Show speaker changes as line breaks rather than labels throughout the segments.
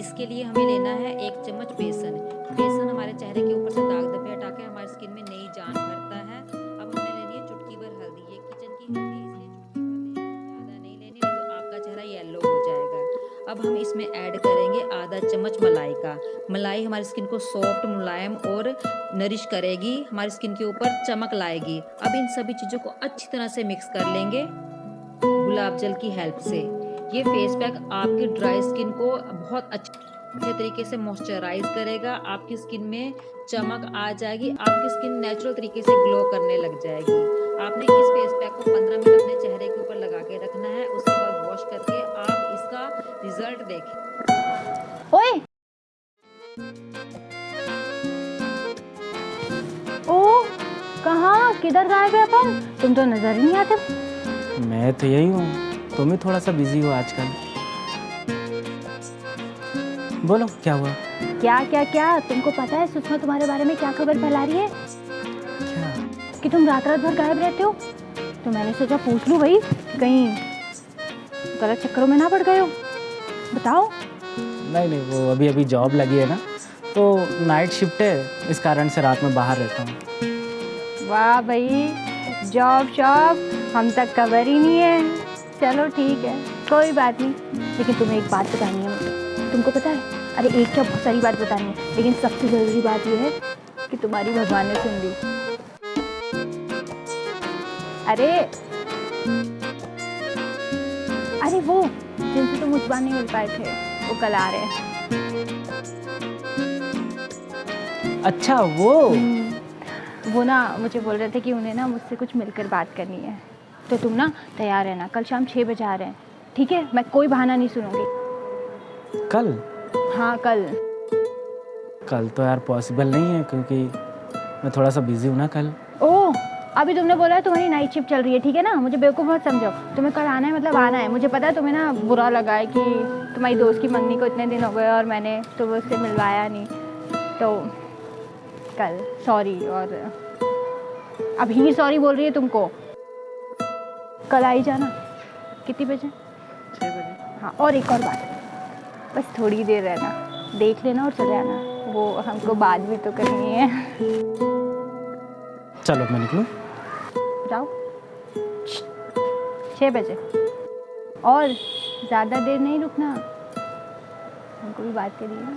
इसके लिए हमें लेना है 1 चम्मच बेसन। बेसन हमारे चेहरे के ऊपर से दाग धब्बे हटा के हमारी स्किन में नई जान भरता है। अब हमने लेनी है चुटकी भर हल्दी, ये किचन की हल्दी है इसलिए चुटकी भर लेनी है, ज़्यादा नहीं लेनी नहीं तो आपका चेहरा येलो हो जाएगा। अब हम इसमें ऐड करेंगे आधा चम्मच मलाई का। मलाई हमारी स्किन को सॉफ्ट, मुलायम और नरिश करेगी, हमारी स्किन के ऊपर चमक लाएगी। अब इन सभी चीज़ों को अच्छी तरह से मिक्स कर लेंगे गुलाब जल की हेल्प से। ये फेस पैक आपकी ड्राई स्किन को बहुत अच्छे तरीके से मॉइस्चराइज करेगा, आपकी स्किन में चमक आ जाएगी, आपकी स्किन नेचुरल तरीके से ग्लो करने लग जाएगी। आपने इस फेस पैक को 15 मिनट अपने चेहरे के ऊपर लगा के रखना है, उसके बाद वॉश करके आप इसका रिजल्ट देखें।
ओए ओ, कहाँ किधर गायब है अपन? तुम तो नजर ही नहीं आते।
मैं तो यही हूँ, तुम ही थोड़ा सा बिजी हो आजकल। बोलो क्या हुआ?
क्या क्या क्या? तुमको पता है सुषमा तुम्हारे बारे में क्या खबर फैला रही है?
क्या?
कि तुम रात रात भर गायब रहते हो। तो मैंने सोचा पूछ लूँ भाई, कहीं गलत चक्करों में ना पड़ गए हो। बताओ।
नहीं नहीं, वो अभी अभी जॉब लगी है ना, तो नाइट शिफ्ट है, इस कारण से रात में बाहर रहता हूँ।
वाह भाई, जॉब शॉब हम तक खबर ही नहीं है। चलो ठीक है, कोई बात नहीं। लेकिन तुम्हें एक बात बतानी है मुझे। तुमको पता है? अरे एक क्या, बहुत सारी बात बतानी है, लेकिन सबसे ज़रूरी बात यह है कि तुम्हारी भगवान ने सुन ली। अरे वो जिनसे तुम उस बार नहीं मिल पाए थे, वो कल आ रहे हैं।
अच्छा
वो ना मुझे बोल रहे थे कि उन्हें ना मुझसे कुछ मिलकर बात करनी है, तो तुम ना तैयार रहना। कल शाम 6 बजे आ रहे हैं, ठीक है? मैं कोई बहाना नहीं सुनूंगी।
कल?
हाँ कल।
कल तो यार पॉसिबल नहीं है, क्योंकि मैं थोड़ा सा बिजी हूँ ना कल।
ओह, अभी तुमने बोला है तुम्हारी नाइट शिफ्ट चल रही है, ठीक है ना? मुझे बेवकूफ़ मत समझो। तुम्हें कल आना है मतलब आना है। मुझे पता है तुम्हें ना बुरा लगा है कि तुम्हारी दोस्त की मंगनी को इतने दिन हो गए और मैंने तुम्हें उससे मिलवाया नहीं, तो कल सॉरी। और अभी सॉरी बोल रही है तुमको। कल आई जाना। कितनी बजे?
6 बजे।
हाँ, और एक और बात, बस थोड़ी देर रहना, देख लेना और चले आना। वो हमको बात भी तो करनी है।
चलो मैं निकलूँ?
जाओ। 6 बजे, और ज़्यादा देर नहीं रुकना, हमको भी बात करिए ना।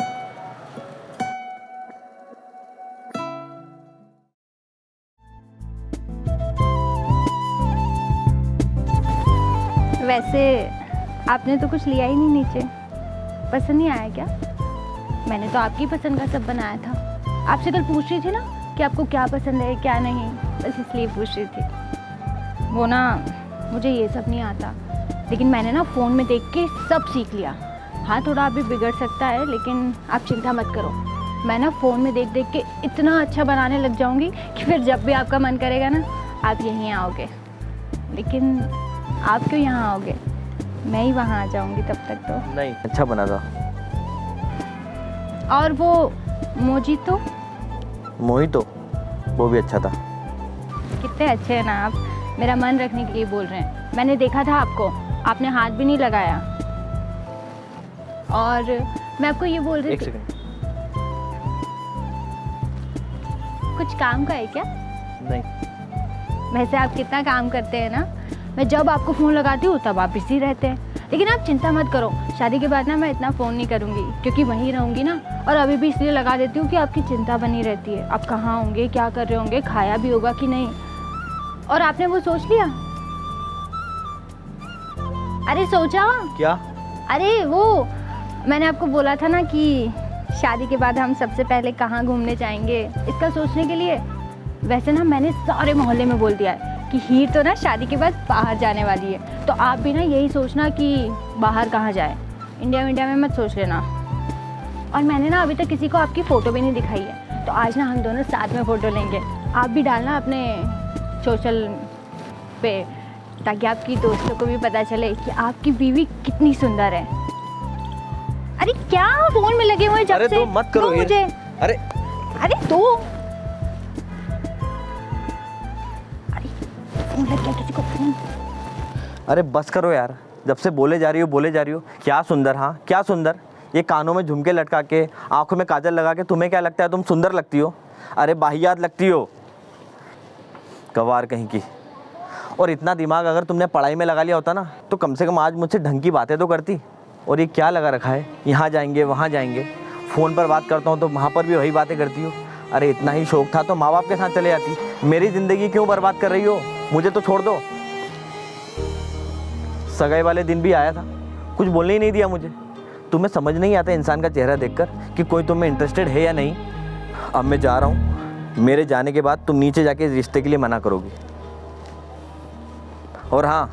वैसे आपने तो कुछ लिया ही नहीं नीचे, पसंद नहीं आया क्या? मैंने तो आपकी पसंद का सब बनाया था। आपसे कल पूछ रही थी ना कि आपको क्या पसंद है क्या नहीं, बस इसलिए पूछ रही थी। वो ना मुझे ये सब नहीं आता, लेकिन मैंने ना फ़ोन में देख के सब सीख लिया। हाँ थोड़ा अभी बिगड़ सकता है, लेकिन आप चिंता मत करो। मैं ना फ़ोन में देख देख के इतना अच्छा बनाने लग जाऊँगी कि फिर जब भी आपका मन करेगा ना, आप यहीं आओगे। लेकिन आप क्यों यहाँ आओगे? मैं ही वहाँ आ जाऊँगी तब तक तो।
नहीं, अच्छा बना था।
और वो मोजीतो?
मोहितो, वो भी अच्छा था।
कितने अच्छे हैं ना आप, मेरा मन रखने के लिए बोल रहे हैं। मैंने देखा था आपको, आपने हाथ भी नहीं लगाया। और मैं आपको ये बोल रही
एक
थी,
सेकंड।
कुछ काम का है क्या?
नहीं।
वैसे आप कितना काम करते हैं ना, मैं जब आपको फ़ोन लगाती हूँ तब आप बिजी रहते हैं। लेकिन आप चिंता मत करो, शादी के बाद ना मैं इतना फ़ोन नहीं करूँगी, क्योंकि वहीं रहूँगी ना। और अभी भी इसलिए लगा देती हूँ कि आपकी चिंता बनी रहती है, आप कहाँ होंगे, क्या कर रहे होंगे, खाया भी होगा कि नहीं। और आपने वो सोच लिया? अरे सोचा
क्या?
अरे वो मैंने आपको बोला था ना कि शादी के बाद हम सबसे पहले कहाँ घूमने जाएंगे, इसका सोचने के लिए। वैसे ना मैंने सारे मोहल्ले में बोल दिया है कि हीर तो ना शादी के बाद बाहर जाने वाली है, तो आप भी ना यही सोचना कि बाहर कहाँ जाए, इंडिया में मत सोच लेना। और मैंने ना अभी तक किसी को आपकी फ़ोटो भी नहीं दिखाई है, तो आज ना हम दोनों साथ में फ़ोटो लेंगे। आप भी डालना अपने सोशल पे, ताकि आपकी दोस्तों को भी पता चले कि आपकी बीवी कितनी सुंदर है। अरे क्या फ़ोन में लगे हुए हैं जब
अरे
से?
तो मत करो
दो मुझे। अरे दो। अरे फ़ोन लग गया किसी को, फ़ोन।
अरे बस करो यार, जब से बोले जा रही हो क्या सुंदर, हाँ क्या सुंदर। ये कानों में झुमके लटका के, आंखों में काजल लगा के तुम्हें क्या लगता है तुम सुंदर लगती हो? अरे बाहियात लगती हो, गवार कहीं की। और इतना दिमाग अगर तुमने पढ़ाई में लगा लिया होता ना, तो कम से कम आज मुझसे ढंग की बातें तो करती। और ये क्या लगा रखा है, यहाँ जाएंगे वहाँ जाएंगे, फ़ोन पर बात करता हूँ तो वहाँ पर भी वही बातें करती हो। अरे इतना ही शौक था तो माँ बाप के साथ चले जाती। मेरी ज़िंदगी क्यों बर्बाद कर रही हो? मुझे तो छोड़ दो। सगाई वाले दिन भी आया था, कुछ बोलने ही नहीं दिया मुझे। तुम्हें समझ नहीं आता इंसान का चेहरा देखकर कि कोई तुम्हें इंटरेस्टेड है या नहीं। अब मैं जा रहा हूँ, मेरे जाने के बाद तुम नीचे जाके इस रिश्ते के लिए मना करोगी। और हाँ,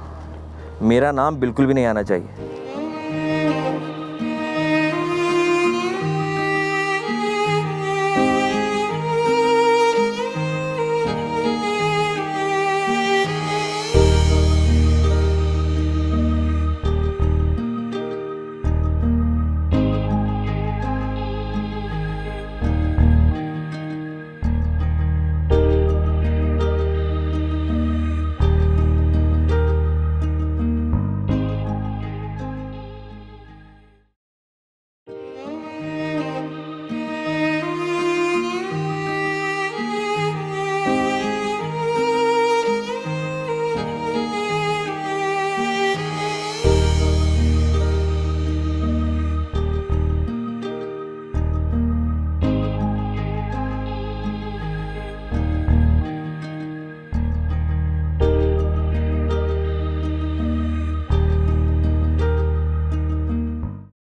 मेरा नाम बिल्कुल भी नहीं आना चाहिए।